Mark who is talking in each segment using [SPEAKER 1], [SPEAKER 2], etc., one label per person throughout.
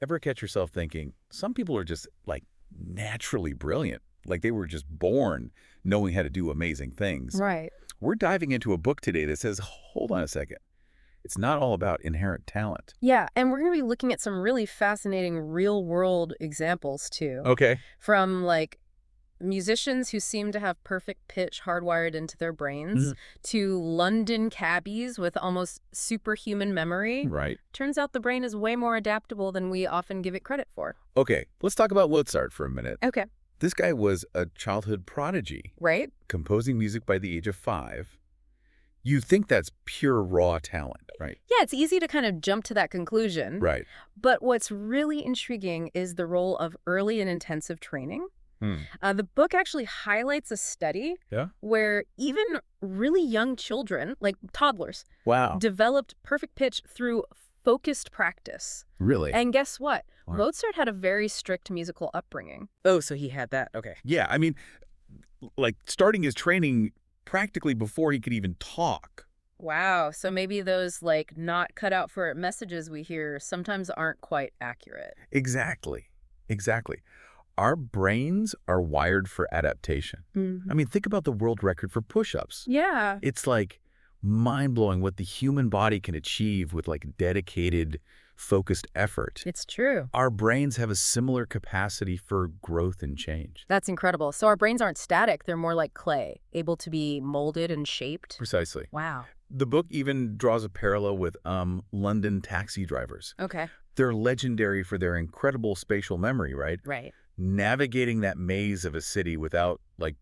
[SPEAKER 1] Ever catch yourself thinking, some people are just, like, naturally brilliant, like they were just born knowing how to do amazing things?
[SPEAKER 2] Right.
[SPEAKER 1] We're diving into a book today that says, hold on a second, it's not all about inherent talent.
[SPEAKER 2] Yeah, and we're going to be looking at some really fascinating real-world examples, too,
[SPEAKER 1] Okay.
[SPEAKER 2] from, like, musicians who seem to have perfect pitch hardwired into their brains
[SPEAKER 1] Mhm.
[SPEAKER 2] to London cabbies with almost superhuman memory.
[SPEAKER 1] Right.
[SPEAKER 2] Turns out the brain is way more adaptable than we often give it credit for.
[SPEAKER 1] Okay, let's talk about Mozart for a minute.
[SPEAKER 2] Okay.
[SPEAKER 1] This guy was a childhood prodigy,
[SPEAKER 2] Right?
[SPEAKER 1] composing music by the age of 5. You think that's pure raw talent, right?
[SPEAKER 2] Yeah, it's easy to kind of jump to that conclusion.
[SPEAKER 1] Right.
[SPEAKER 2] But what's really intriguing is the role of early and intensive training.
[SPEAKER 1] Hmm.
[SPEAKER 2] The book actually highlights a study
[SPEAKER 1] Yeah?
[SPEAKER 2] where even really young children, like toddlers,
[SPEAKER 1] Wow.
[SPEAKER 2] developed perfect pitch through focused practice.
[SPEAKER 1] Really?
[SPEAKER 2] And guess what?
[SPEAKER 1] Wow.
[SPEAKER 2] Mozart had a very strict musical upbringing. Oh, so he had that. Okay.
[SPEAKER 1] Yeah, I mean, like, starting his training practically before he could even talk.
[SPEAKER 2] Wow. So maybe those, like, not cut out for it messages we hear sometimes aren't quite accurate.
[SPEAKER 1] Exactly. Exactly. Our brains are wired for adaptation. I mean, think about the world record for push-ups.
[SPEAKER 2] Yeah.
[SPEAKER 1] It's like mind-blowing what the human body can achieve with like dedicated, focused effort.
[SPEAKER 2] It's true.
[SPEAKER 1] Our brains have a similar capacity for growth and change.
[SPEAKER 2] That's incredible. So our brains aren't static. They're more like clay, able to be molded and shaped.
[SPEAKER 1] Precisely.
[SPEAKER 2] Wow.
[SPEAKER 1] The book even draws a parallel with London taxi drivers.
[SPEAKER 2] Okay.
[SPEAKER 1] They're legendary for their incredible spatial memory, right?
[SPEAKER 2] Right.
[SPEAKER 1] Navigating that maze of a city without, like,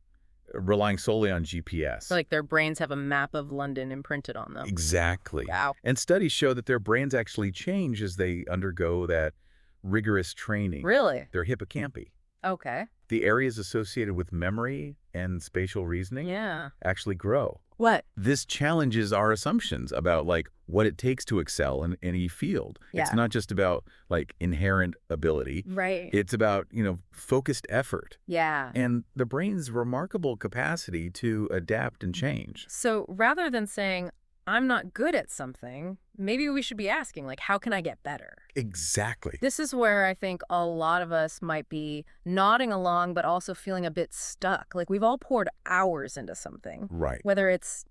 [SPEAKER 1] relying solely on GPS.
[SPEAKER 2] So, like, their brains have a map of London imprinted on them.
[SPEAKER 1] Exactly.
[SPEAKER 2] Wow.
[SPEAKER 1] And studies show that their brains actually change as they undergo that rigorous training.
[SPEAKER 2] Really?
[SPEAKER 1] Their hippocampi,
[SPEAKER 2] Okay.
[SPEAKER 1] the areas associated with memory and spatial reasoning,
[SPEAKER 2] Yeah.
[SPEAKER 1] actually grow.
[SPEAKER 2] What?
[SPEAKER 1] This challenges our assumptions about, like, what it takes to excel in any field. It's
[SPEAKER 2] Yeah.
[SPEAKER 1] not just about, like, inherent ability.
[SPEAKER 2] Right.
[SPEAKER 1] It's about, focused effort
[SPEAKER 2] Yeah.
[SPEAKER 1] and the brain's remarkable capacity to adapt and change.
[SPEAKER 2] So rather than saying, I'm not good at something, maybe we should be asking, like, how can I get better?
[SPEAKER 1] Exactly.
[SPEAKER 2] This is where I think a lot of us might be nodding along, but also feeling a bit stuck. Like, we've all poured hours into something,
[SPEAKER 1] Right.
[SPEAKER 2] whether it's,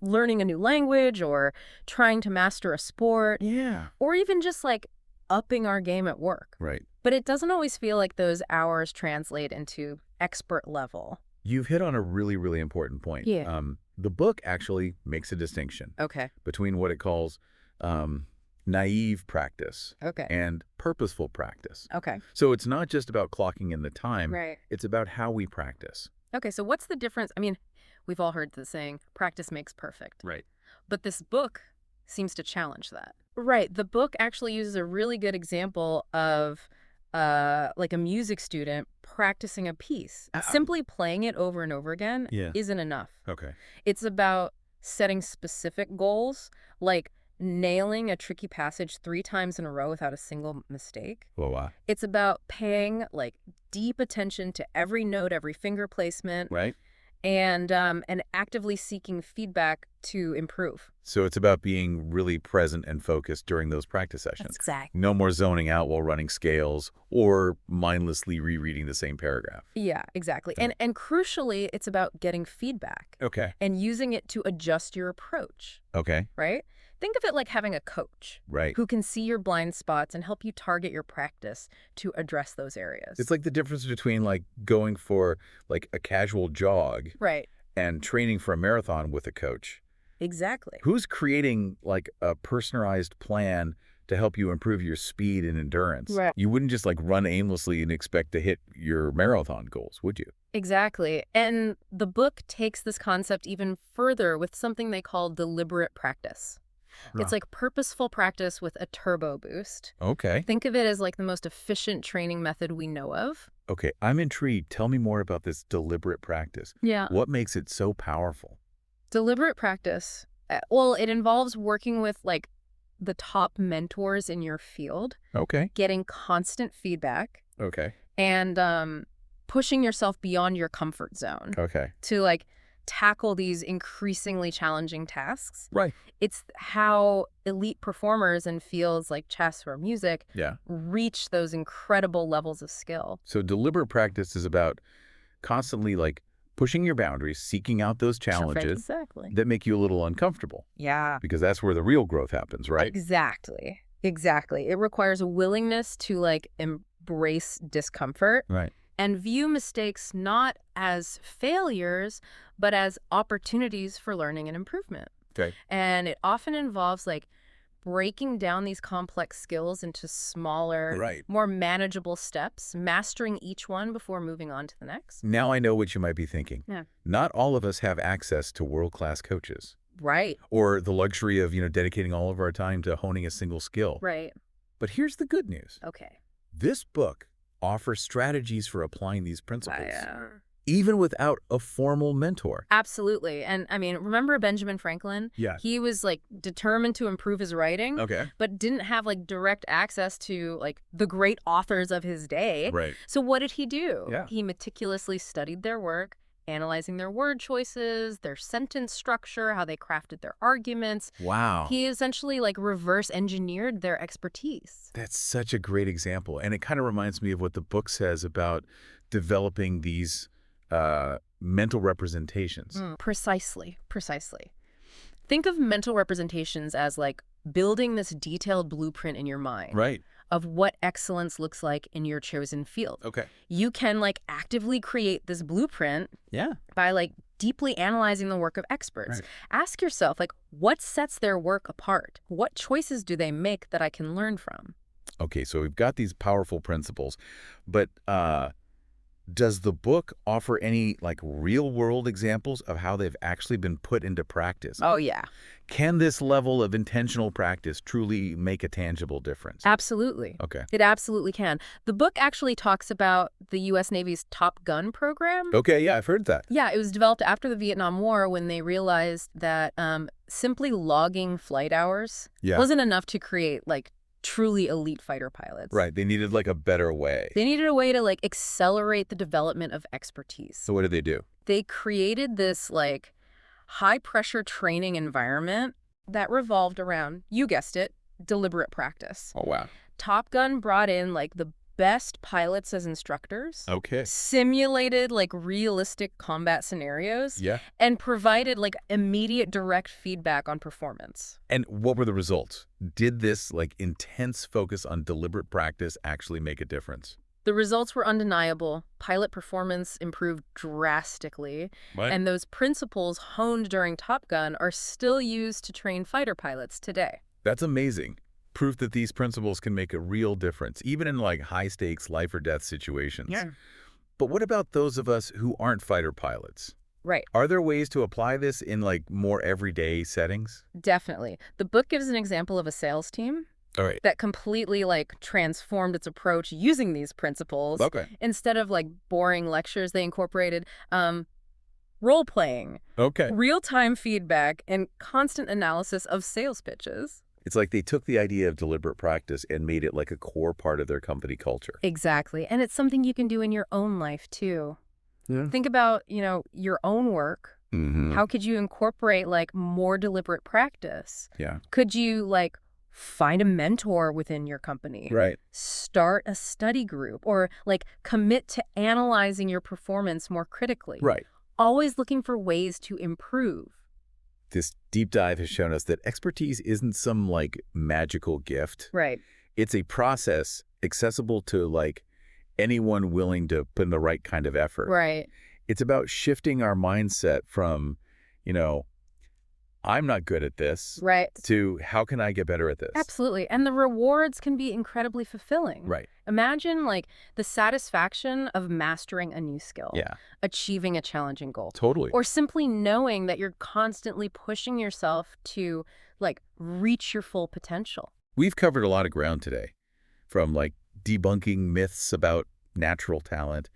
[SPEAKER 2] learning a new language or trying to master a sport,
[SPEAKER 1] Yeah.
[SPEAKER 2] or even just like upping our game at work.
[SPEAKER 1] Right.
[SPEAKER 2] But it doesn't always feel like those hours translate into expert level.
[SPEAKER 1] You've hit on a really, really important point.
[SPEAKER 2] Yeah.
[SPEAKER 1] The book actually makes a distinction
[SPEAKER 2] Okay.
[SPEAKER 1] between what it calls naive practice
[SPEAKER 2] Okay.
[SPEAKER 1] and purposeful practice.
[SPEAKER 2] Okay.
[SPEAKER 1] So it's not just about clocking in the time.
[SPEAKER 2] Right.
[SPEAKER 1] It's about how we practice.
[SPEAKER 2] Okay, so what's the difference? I mean, we've all heard the saying, practice makes perfect.
[SPEAKER 1] Right.
[SPEAKER 2] But this book seems to challenge that. Right. The book actually uses a really good example of like a music student practicing a piece. Simply playing it over and over again
[SPEAKER 1] Yeah.
[SPEAKER 2] isn't enough.
[SPEAKER 1] Okay.
[SPEAKER 2] It's about setting specific goals, like nailing a tricky passage 3 times in a row without a single mistake.
[SPEAKER 1] Well, wow.
[SPEAKER 2] It's about paying like deep attention to every note, every finger placement,
[SPEAKER 1] Right.
[SPEAKER 2] and actively seeking feedback to improve.
[SPEAKER 1] So it's about being really present and focused during those practice sessions.
[SPEAKER 2] That's exact.
[SPEAKER 1] No more zoning out while running scales or mindlessly rereading the same paragraph.
[SPEAKER 2] Yeah, exactly. And crucially, it's about getting feedback
[SPEAKER 1] Okay.
[SPEAKER 2] and using it to adjust your approach,
[SPEAKER 1] Okay.
[SPEAKER 2] right? Think of it like having a coach
[SPEAKER 1] Right.
[SPEAKER 2] who can see your blind spots and help you target your practice to address those areas.
[SPEAKER 1] It's like the difference between like going for like a casual jog
[SPEAKER 2] Right.
[SPEAKER 1] and training for a marathon with a coach.
[SPEAKER 2] Exactly.
[SPEAKER 1] Who's creating like a personalized plan to help you improve your speed and endurance?
[SPEAKER 2] Right.
[SPEAKER 1] You wouldn't just like run aimlessly and expect to hit your marathon goals, would you?
[SPEAKER 2] Exactly. And the book takes this concept even further with something they call deliberate practice. It's like purposeful practice with a turbo boost.
[SPEAKER 1] Okay.
[SPEAKER 2] Think of it as like the most efficient training method we know of.
[SPEAKER 1] Okay. I'm intrigued. Tell me more about this deliberate practice.
[SPEAKER 2] Yeah.
[SPEAKER 1] What makes it so powerful?
[SPEAKER 2] Deliberate practice, well, it involves working with like the top mentors in your field,
[SPEAKER 1] Okay.
[SPEAKER 2] getting constant feedback,
[SPEAKER 1] Okay.
[SPEAKER 2] and pushing yourself beyond your comfort zone
[SPEAKER 1] Okay.
[SPEAKER 2] to like tackle these increasingly challenging tasks.
[SPEAKER 1] Right.
[SPEAKER 2] It's how elite performers in fields like chess or music reach those incredible levels of skill.
[SPEAKER 1] So deliberate practice is about constantly like pushing your boundaries, seeking out those challenges that make you a little uncomfortable.
[SPEAKER 2] Yeah.
[SPEAKER 1] Because that's where the real growth happens, right?
[SPEAKER 2] Exactly. Exactly. It requires a willingness to like embrace discomfort.
[SPEAKER 1] Right.
[SPEAKER 2] And view mistakes not as failures, but as opportunities for learning and improvement.
[SPEAKER 1] Okay.
[SPEAKER 2] And it often involves like breaking down these complex skills into smaller, more manageable steps, mastering each one before moving on to the next.
[SPEAKER 1] Now I know what you might be thinking.
[SPEAKER 2] Yeah.
[SPEAKER 1] Not all of us have access to world-class coaches.
[SPEAKER 2] Right.
[SPEAKER 1] Or the luxury of, dedicating all of our time to honing a single skill.
[SPEAKER 2] Right.
[SPEAKER 1] But here's the good news.
[SPEAKER 2] Okay.
[SPEAKER 1] This book offers strategies for applying these principles, even without a formal mentor.
[SPEAKER 2] Absolutely. And I mean, remember Benjamin Franklin?
[SPEAKER 1] Yeah.
[SPEAKER 2] He was like determined to improve his writing, but didn't have like direct access to like the great authors of his day.
[SPEAKER 1] Right.
[SPEAKER 2] So what did he do?
[SPEAKER 1] Yeah.
[SPEAKER 2] He meticulously studied their work, analyzing their word choices, their sentence structure, how they crafted their arguments.
[SPEAKER 1] Wow.
[SPEAKER 2] He essentially like reverse engineered their expertise.
[SPEAKER 1] That's such a great example. And it kind of reminds me of what the book says about developing these mental representations.
[SPEAKER 2] Precisely. Precisely. Think of mental representations as like building this detailed blueprint in your mind.
[SPEAKER 1] Right.
[SPEAKER 2] Of what excellence looks like in your chosen field.
[SPEAKER 1] Okay.
[SPEAKER 2] You can like actively create this blueprint by like deeply analyzing the work of experts.
[SPEAKER 1] Right.
[SPEAKER 2] Ask yourself, like, what sets their work apart? What choices do they make that I can learn from?
[SPEAKER 1] Okay, so we've got these powerful principles, but does the book offer any like real-world examples of how they've actually been put into practice?
[SPEAKER 2] Oh, yeah.
[SPEAKER 1] Can this level of intentional practice truly make a tangible difference?
[SPEAKER 2] Absolutely.
[SPEAKER 1] Okay.
[SPEAKER 2] It absolutely can. The book actually talks about the U.S. Navy's Top Gun program.
[SPEAKER 1] Okay, yeah, I've heard that.
[SPEAKER 2] Yeah, it was developed after the Vietnam War when they realized that simply logging flight hours wasn't enough to create like truly elite fighter pilots.
[SPEAKER 1] Right. They needed like a better way.
[SPEAKER 2] They needed a way to like accelerate the development of expertise.
[SPEAKER 1] So what did they do?
[SPEAKER 2] They created this like high pressure training environment that revolved around, you guessed it, deliberate practice.
[SPEAKER 1] Oh, wow.
[SPEAKER 2] Top Gun brought in like the best pilots as instructors.
[SPEAKER 1] Okay.
[SPEAKER 2] Simulated like realistic combat scenarios.
[SPEAKER 1] Yeah.
[SPEAKER 2] And provided like immediate direct feedback on performance.
[SPEAKER 1] And what were the results? Did this like intense focus on deliberate practice actually make a difference?
[SPEAKER 2] The results were undeniable. Pilot performance improved drastically.
[SPEAKER 1] Right.
[SPEAKER 2] And those principles honed during Top Gun are still used to train fighter pilots today.
[SPEAKER 1] That's amazing. Proof that these principles can make a real difference, even in like high-stakes life or death situations.
[SPEAKER 2] Yeah.
[SPEAKER 1] But what about those of us who aren't fighter pilots?
[SPEAKER 2] Right.
[SPEAKER 1] Are there ways to apply this in like more everyday settings?
[SPEAKER 2] Definitely. The book gives an example of a sales team that completely like transformed its approach using these principles.
[SPEAKER 1] Okay.
[SPEAKER 2] Instead of like boring lectures, they incorporated role-playing, real-time feedback, and constant analysis of sales pitches.
[SPEAKER 1] It's like they took the idea of deliberate practice and made it like a core part of their company culture.
[SPEAKER 2] Exactly. And it's something you can do in your own life, too.
[SPEAKER 1] Yeah.
[SPEAKER 2] Think about, your own work.
[SPEAKER 1] Mm-hmm.
[SPEAKER 2] How could you incorporate, like, more deliberate practice?
[SPEAKER 1] Yeah.
[SPEAKER 2] Could you, like, find a mentor within your company?
[SPEAKER 1] Right.
[SPEAKER 2] Start a study group or, like, commit to analyzing your performance more critically.
[SPEAKER 1] Right.
[SPEAKER 2] Always looking for ways to improve.
[SPEAKER 1] This deep dive has shown us that expertise isn't some like magical gift.
[SPEAKER 2] Right.
[SPEAKER 1] It's a process accessible to like anyone willing to put in the right kind of effort.
[SPEAKER 2] Right.
[SPEAKER 1] It's about shifting our mindset from, I'm not good at this,
[SPEAKER 2] right,
[SPEAKER 1] to how can I get better at this?
[SPEAKER 2] Absolutely. And the rewards can be incredibly fulfilling.
[SPEAKER 1] Right.
[SPEAKER 2] Imagine like the satisfaction of mastering a new skill.
[SPEAKER 1] Yeah.
[SPEAKER 2] Achieving a challenging goal.
[SPEAKER 1] Totally.
[SPEAKER 2] Or simply knowing that you're constantly pushing yourself to like reach your full potential.
[SPEAKER 1] We've covered a lot of ground today, from like debunking myths about natural talent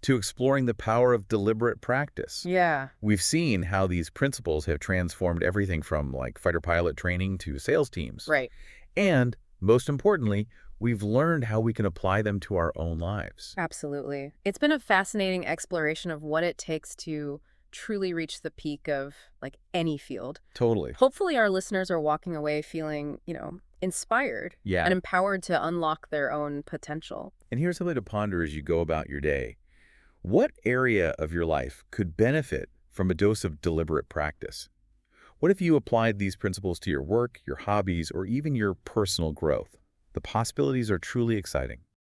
[SPEAKER 1] to exploring the power of deliberate practice.
[SPEAKER 2] Yeah.
[SPEAKER 1] We've seen how these principles have transformed everything from like fighter pilot training to sales teams.
[SPEAKER 2] Right.
[SPEAKER 1] And most importantly, we've learned how we can apply them to our own lives.
[SPEAKER 2] Absolutely. It's been a fascinating exploration of what it takes to truly reach the peak of like any field.
[SPEAKER 1] Totally.
[SPEAKER 2] Hopefully our listeners are walking away feeling, inspired and
[SPEAKER 1] Yeah.
[SPEAKER 2] empowered to unlock their own potential.
[SPEAKER 1] And here's something to ponder as you go about your day. What area of your life could benefit from a dose of deliberate practice? What if you applied these principles to your work, your hobbies, or even your personal growth? The possibilities are truly exciting.